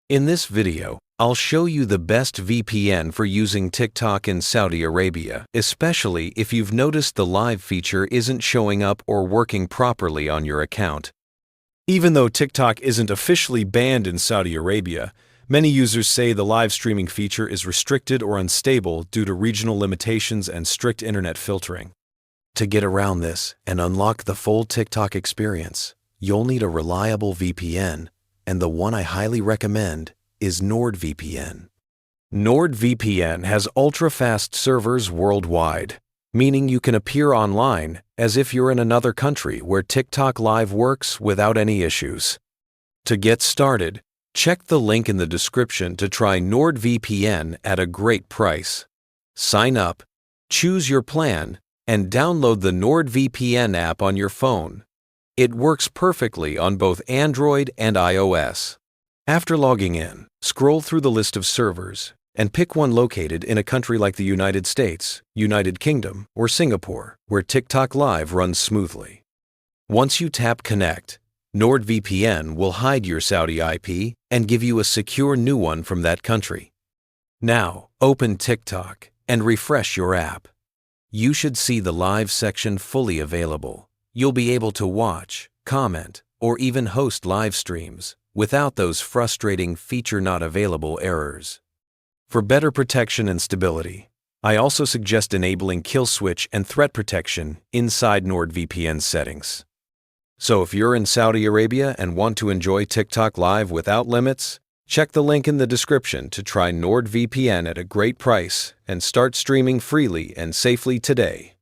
In this video, I'll show you the best VPN for using TikTok in Saudi Arabia, especially if you've noticed the live feature isn't showing up or working properly on your account. Even though TikTok isn't officially banned in Saudi Arabia, many users say the live streaming feature is restricted or unstable due to regional limitations and strict internet filtering. To get around this and unlock the full TikTok experience, you'll need a reliable VPN, and the one I highly recommend is NordVPN. NordVPN has ultra-fast servers worldwide, meaning you can appear online as if you're in another country where TikTok Live works without any issues. To get started, check the link in the description to try NordVPN at a great price. Sign up, choose your plan, and download the NordVPN app on your phone. It works perfectly on both Android and iOS. After logging in, scroll through the list of servers and pick one located in a country like the United States, United Kingdom, or Singapore, where TikTok Live runs smoothly. Once you tap Connect, NordVPN will hide your Saudi IP and give you a secure new one from that country. Now, open TikTok and refresh your app. You should see the live section fully available. You'll be able to watch, comment, or even host live streams without those frustrating feature not available errors. For better protection and stability, I also suggest enabling kill switch and threat protection inside NordVPN settings. So if you're in Saudi Arabia and want to enjoy TikTok Live without limits, check the link in the description to try NordVPN at a great price and start streaming freely and safely today.